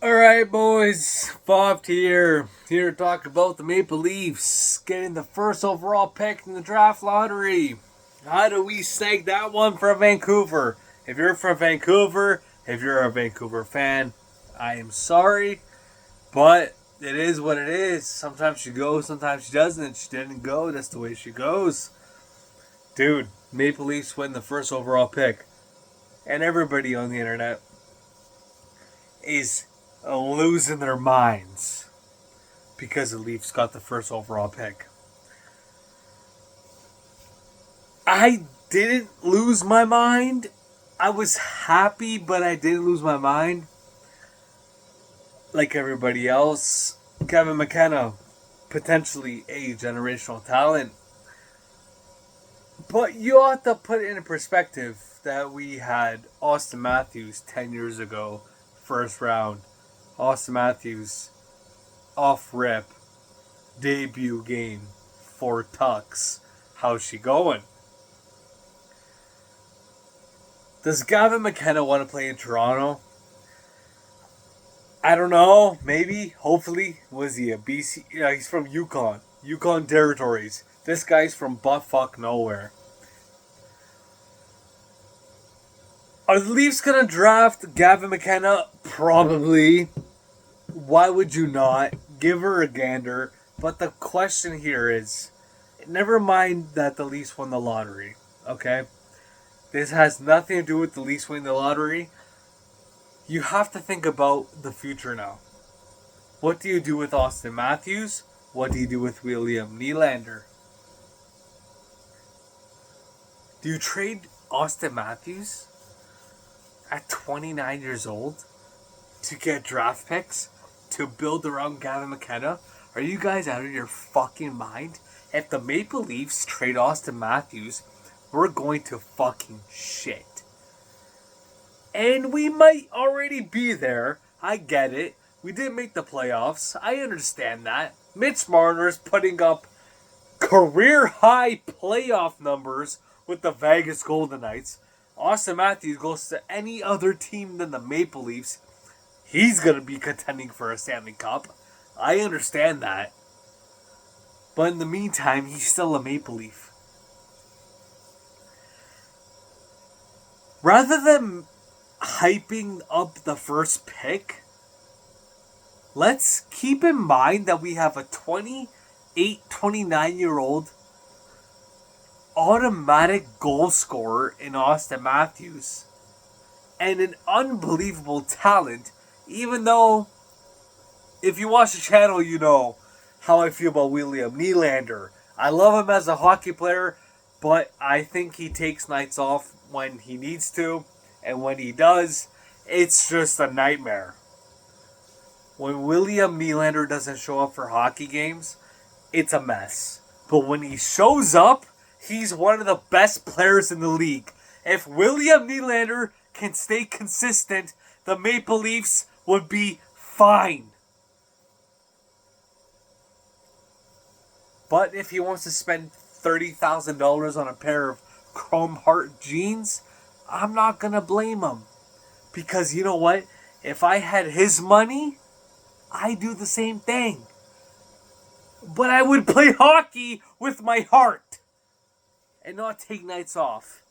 Alright, boys. Bob here to talk about the Maple Leafs getting the first overall pick in the draft lottery. How do we snag that one from Vancouver? If you're from Vancouver, if you're a Vancouver fan, I am sorry, but it is what it is. Sometimes she goes, sometimes she doesn't. She didn't go, that's the way she goes. Dude, Maple Leafs win the first overall pick. And everybody on the internet is losing their minds because the Leafs got the first overall pick. I didn't lose my mind. I was happy, but I didn't lose my mind. Like everybody else, Kevin McKenna, potentially a generational talent. But you have to put it in perspective that we had Austin Matthews 10 years ago, first round. Austin Matthews, off rip, debut game for Tux. How's she going? Does Gavin McKenna want to play in Toronto? I don't know. Maybe. Hopefully. Was he a BC? Yeah, he's from Yukon. Yukon territories. This guy's from buttfuck nowhere. Are the Leafs gonna draft Gavin McKenna? Probably. Why would you not? Give her a gander. But the question here is, never mind that the Leafs won the lottery. Okay? This has nothing to do with the Leafs winning the lottery. You have to think about the future now. What do you do with Austin Matthews? What do you do with William Nylander? Do you trade Austin Matthews at 29 years old to get draft picks to build around Gavin McKenna? Are you guys out of your fucking mind? If the Maple Leafs trade Austin Matthews, we're going to fucking shit. And we might already be there. I get it. We didn't make the playoffs. I understand that. Mitch Marner's putting up career high playoff numbers with the Vegas Golden Knights. Austin Matthews goes to any other team than the Maple Leafs. He's going to be contending for a Stanley Cup. I understand that. But in the meantime, he's still a Maple Leaf. Rather than hyping up the first pick, let's keep in mind that we have a 29-year-old automatic goal scorer in Austin Matthews and an unbelievable talent, even though if you watch the channel, you know how I feel about William Nylander. I love him as a hockey player, but I think he takes nights off when he needs to, and when he does, it's just a nightmare. When William Nylander doesn't show up for hockey games, it's a mess. But when he shows up, he's one of the best players in the league. If William Nylander can stay consistent, the Maple Leafs would be fine. But if he wants to spend $30,000 on a pair of Chrome Heart jeans, I'm not going to blame him. Because you know what? If I had his money, I'd do the same thing. But I would play hockey with my heart and not take nights off.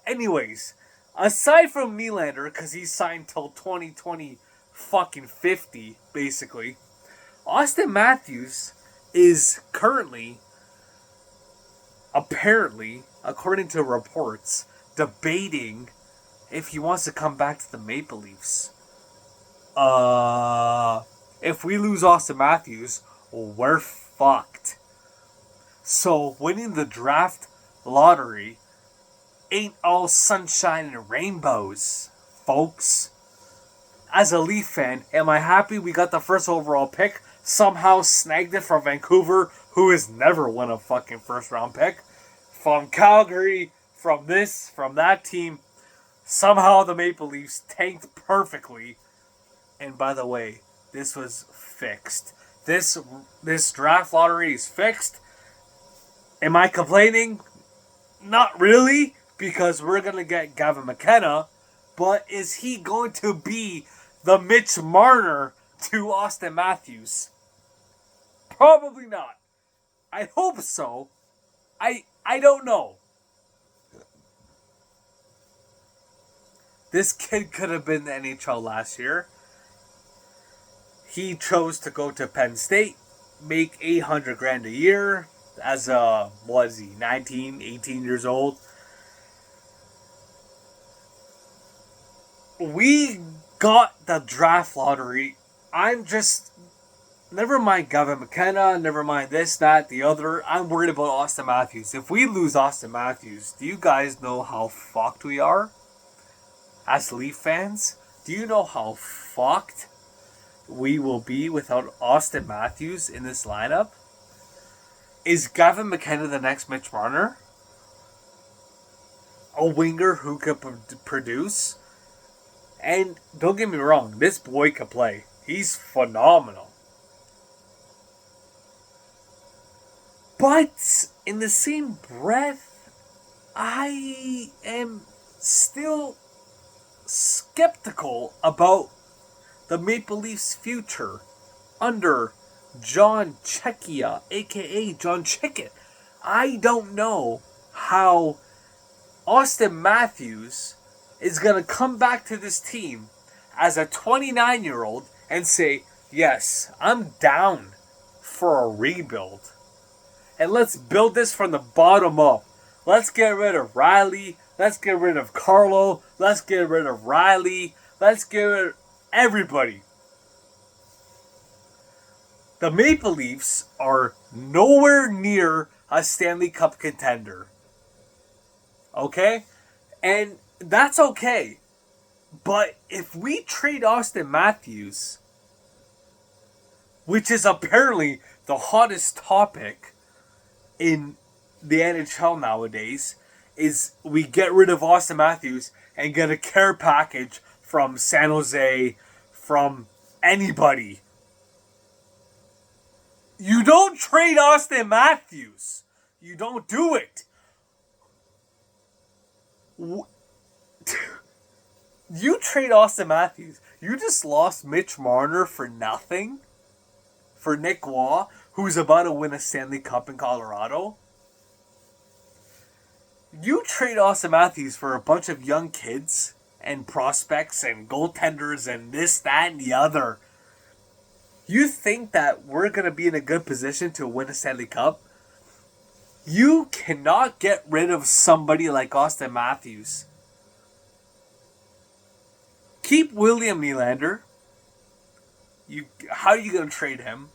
Anyways, aside from Nylander, because he's signed till 2020 fucking 50, basically, Austin Matthews is currently, apparently, according to reports, debating if he wants to come back to the Maple Leafs. If we lose Austin Matthews, we're fucked. So winning the draft lottery ain't all sunshine and rainbows, folks. As a Leaf fan, am I happy we got the first overall pick? Somehow snagged it from Vancouver, who has never won a fucking first round pick. From Calgary, from this, from that team. Somehow the Maple Leafs tanked perfectly. And by the way, this was fixed. This draft lottery is fixed. Am I complaining? Not really, because we're going to get Gavin McKenna. But is he going to be the Mitch Marner to Austin Matthews? Probably not. I hope so. I don't know. This kid could have been the NHL last year. He chose to go to Penn State, make $800,000 a year as a, what is he, 19, 18 years old. We got the draft lottery. Never mind Gavin McKenna, never mind this, that, the other. I'm worried about Austin Matthews. If we lose Austin Matthews, do you guys know how fucked we are? As Leaf fans, do you know how fucked we will be without Austin Matthews in this lineup? Is Gavin McKenna the next Mitch Marner? A winger who could produce? And don't get me wrong, this boy can play. He's phenomenal. But in the same breath, I am still skeptical about the Maple Leafs' future under John Czechia, aka John Chicken. I don't know how Austin Matthews is going to come back to this team as a 29-year-old and say, yes, I'm down for a rebuild. And let's build this from the bottom up. Let's get rid of Riley. Let's get rid of Carlo. Let's get rid of Riley. Let's get rid of everybody. The Maple Leafs are nowhere near a Stanley Cup contender. Okay? And that's okay. But if we trade Austin Matthews, which is apparently the hottest topic in the NHL nowadays, is we get rid of Austin Matthews and get a care package from San Jose, from anybody. You don't trade Austin Matthews. You don't do it. You trade Austin Matthews. You just lost Mitch Marner for nothing? For Nick Waugh, who's about to win a Stanley Cup in Colorado? You trade Austin Matthews for a bunch of young kids and prospects and goaltenders and this, that, and the other. You think that we're going to be in a good position to win a Stanley Cup? You cannot get rid of somebody like Austin Matthews. Keep William Nylander. How are you going to trade him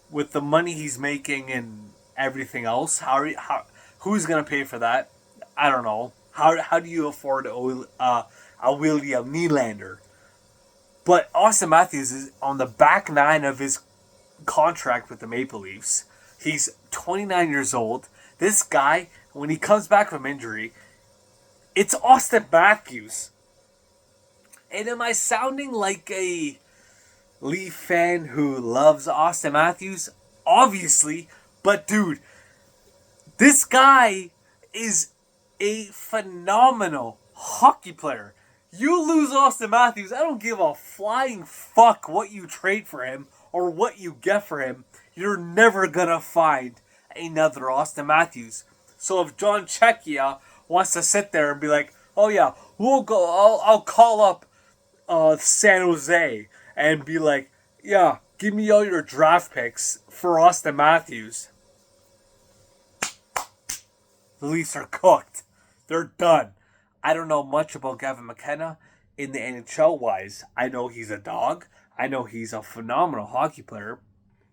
with the money he's making and everything else? Who's going to pay for that? I don't know. How do you afford a William Nylander? But Austin Matthews is on the back nine of his contract with the Maple Leafs. He's 29 years old. This guy, when he comes back from injury, it's Austin Matthews. And am I sounding like a Leaf fan who loves Austin Matthews? Obviously. But dude, this guy is a phenomenal hockey player. You lose Austin Matthews, I don't give a flying fuck what you trade for him or what you get for him. You're never gonna find another Austin Matthews. So if John Czechia wants to sit there and be like, oh yeah, we'll go, I'll call up San Jose and be like, yeah, give me all your draft picks for Austin Matthews. The Leafs are cooked. They're done. I don't know much about Gavin McKenna in the NHL wise. I know he's a dog. I know he's a phenomenal hockey player.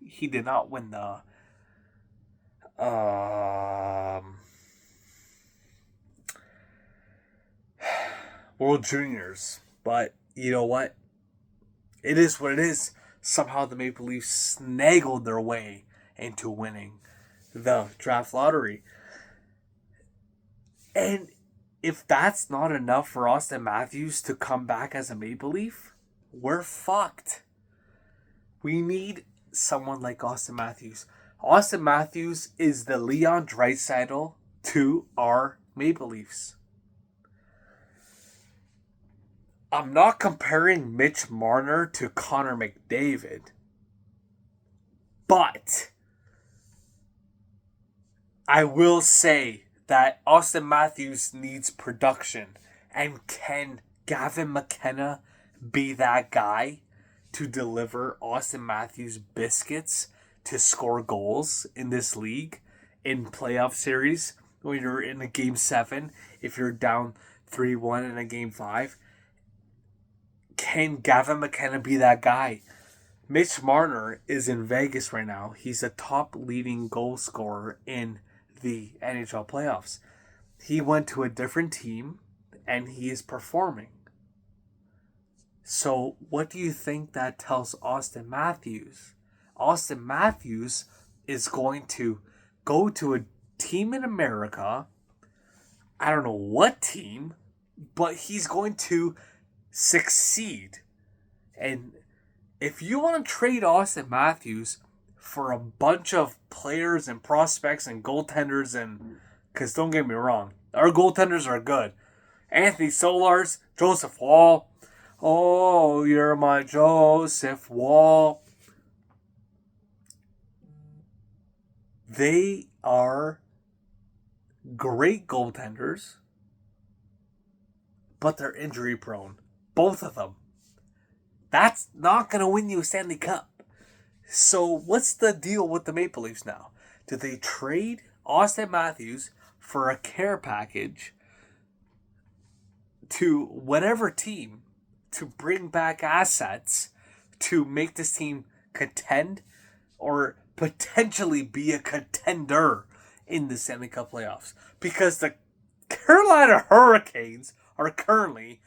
He did not win the World Juniors. But you know what? It is what it is. Somehow the Maple Leafs snaggled their way into winning the draft lottery. And if that's not enough for Austin Matthews to come back as a Maple Leaf, we're fucked. We need someone like Austin Matthews. Austin Matthews is the Leon Draisaitl to our Maple Leafs. I'm not comparing Mitch Marner to Connor McDavid, but I will say that Austin Matthews needs production. And can Gavin McKenna be that guy to deliver Austin Matthews biscuits to score goals in this league in playoff series when you're in a game 7, if you're down 3-1 in a game 5? Can Gavin McKenna be that guy? Mitch Marner is in Vegas right now. He's a top leading goal scorer in the NHL playoffs. He went to a different team and he is performing. So, what do you think that tells Austin Matthews? Austin Matthews is going to go to a team in America. I don't know what team, but he's going to succeed. And if you want to trade Austin Matthews for a bunch of players and prospects and goaltenders, and because don't get me wrong, our goaltenders are good. Anthony Solars, Joseph Wall. Oh, you're my Joseph Wall. They are great goaltenders, but they're injury prone. Both of them. That's not going to win you a Stanley Cup. So what's the deal with the Maple Leafs now? Do they trade Austin Matthews for a care package to whatever team to bring back assets to make this team contend or potentially be a contender in the Stanley Cup playoffs? Because the Carolina Hurricanes are currently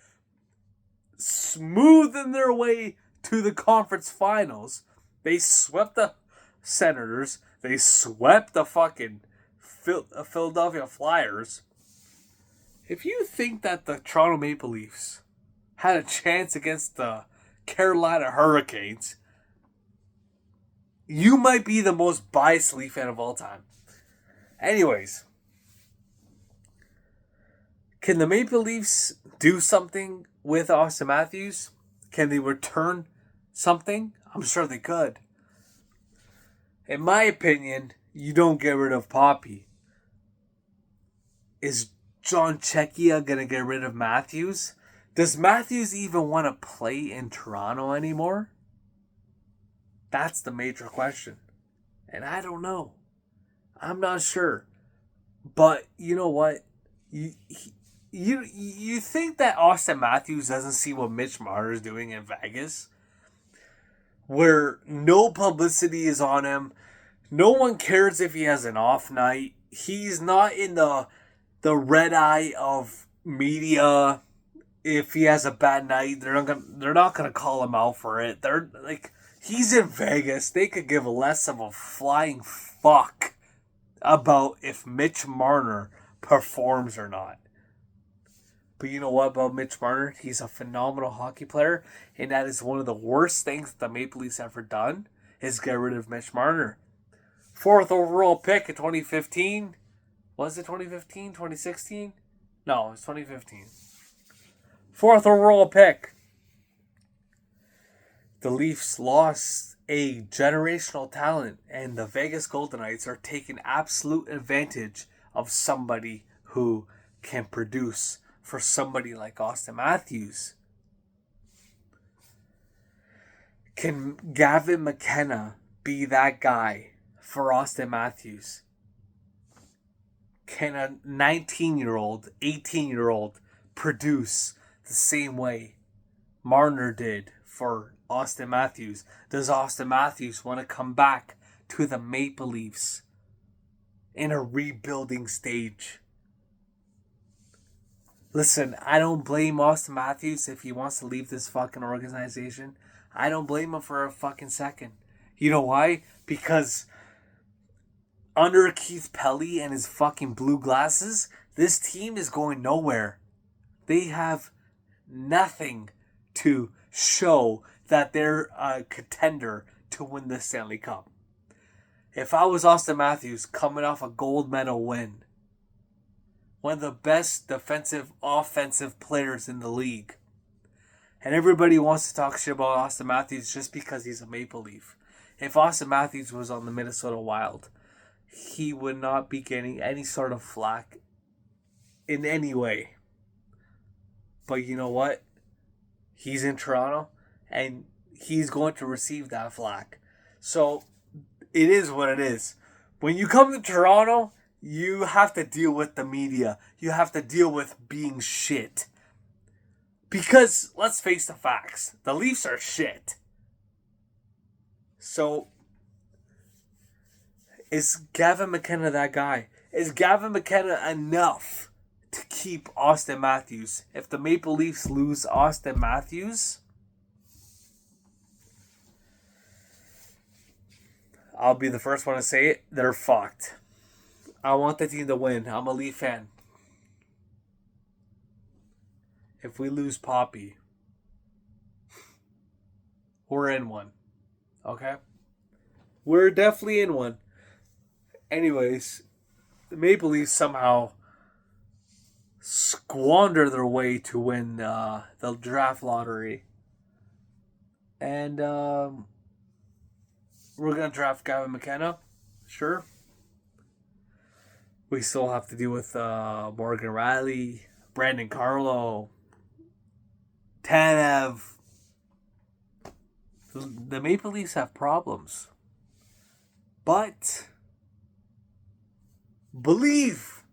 smoothing their way to the conference finals. They swept the Senators. They swept the fucking Philadelphia Flyers. If you think that the Toronto Maple Leafs had a chance against the Carolina Hurricanes, you might be the most biased Leaf fan of all time. Anyways, can the Maple Leafs do something with Austin Matthews? Can they return something? I'm sure they could. In my opinion, you don't get rid of Papi. Is John Czechia going to get rid of Matthews? Does Matthews even want to play in Toronto anymore? That's the major question. And I don't know. I'm not sure. But you know what? You think that Austin Matthews doesn't see what Mitch Marner is doing in Vegas? Where no publicity is on him. No one cares if he has an off night. He's not in the red eye of media. If he has a bad night, they're not gonna call him out for it. They're like, he's in Vegas. They could give less of a flying fuck about if Mitch Marner performs or not. But you know what about Mitch Marner? He's a phenomenal hockey player, and that is one of the worst things that the Maple Leafs ever done is get rid of Mitch Marner. 4th overall pick in 2015. Was it 2015? 2016? No, it was 2015. 4th overall pick. The Leafs lost a generational talent, and the Vegas Golden Knights are taking absolute advantage of somebody who can produce for somebody like Austin Matthews. Can Gavin McKenna be that guy for Austin Matthews? Can a 19-year-old, 18-year-old produce the same way Marner did for Austin Matthews? Does Austin Matthews want to come back to the Maple Leafs in a rebuilding stage? Listen, I don't blame Austin Matthews if he wants to leave this fucking organization. I don't blame him for a fucking second. You know why? Because under Keith Pelly and his fucking blue glasses, this team is going nowhere. They have nothing to show that they're a contender to win the Stanley Cup. If I was Austin Matthews coming off a gold medal win, one of the best defensive, offensive players in the league, And everybody wants to talk shit about Austin Matthews just because he's a Maple Leaf. If Austin Matthews was on the Minnesota Wild, he would not be getting any sort of flack in any way. But you know what? He's in Toronto, and he's going to receive that flack. So, it is what it is. When you come to Toronto, you have to deal with the media. You have to deal with being shit. Because, let's face the facts, the Leafs are shit. So, is Gavin McKenna that guy? Is Gavin McKenna enough to keep Austin Matthews? If the Maple Leafs lose Austin Matthews, I'll be the first one to say it, they're fucked. I want the team to win. I'm a Leaf fan. If we lose Papi, we're in one. Okay? We're definitely in one. Anyways, the Maple Leafs somehow squander their way to win the draft lottery. And we're going to draft Gavin McKenna. Sure. We still have to deal with Morgan Riley, Brandon Carlo, Tanev. The Maple Leafs have problems. But belief,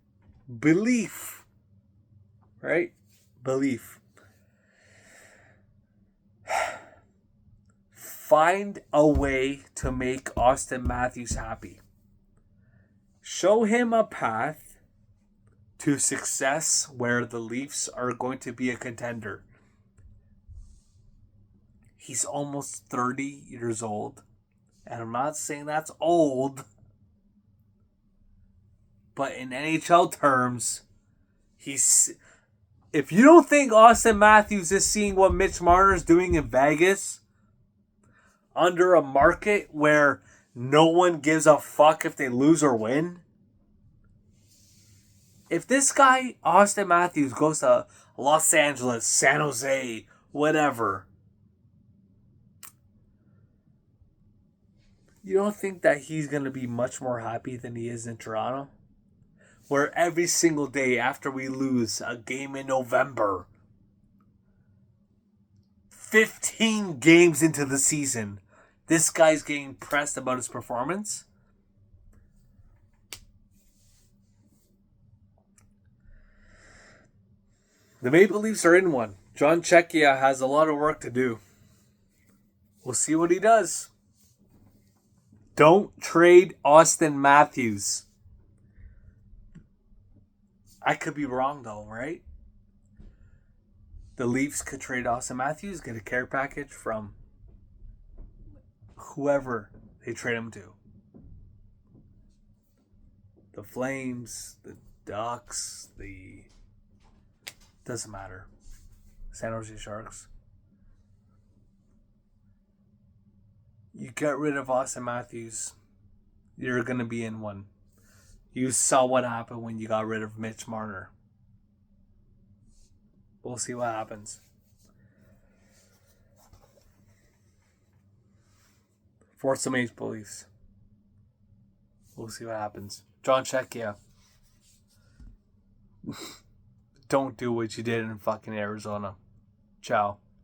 right? Belief. Find a way to make Austin Matthews happy. Show him a path to success where the Leafs are going to be a contender. He's almost 30 years old. And I'm not saying that's old. But in NHL terms, if you don't think Austin Matthews is seeing what Mitch Marner's doing in Vegas, under a market where no one gives a fuck if they lose or win, if this guy, Austin Matthews, goes to Los Angeles, San Jose, whatever, you don't think that he's going to be much more happy than he is in Toronto? Where every single day after we lose a game in November, 15 games into the season, this guy's getting pressed about his performance? The Maple Leafs are in one. John Czechia has a lot of work to do. We'll see what he does. Don't trade Austin Matthews. I could be wrong though, right? The Leafs could trade Austin Matthews, get a care package from whoever they trade him to. The Flames, the Ducks, doesn't matter. San Jose Sharks. You get rid of Austin Matthews, you're going to be in one. You saw what happened when you got rid of Mitch Marner. We'll see what happens. Force the Maple Leafs. We'll see what happens. John Czechia. Don't do what you did in fucking Arizona. Ciao.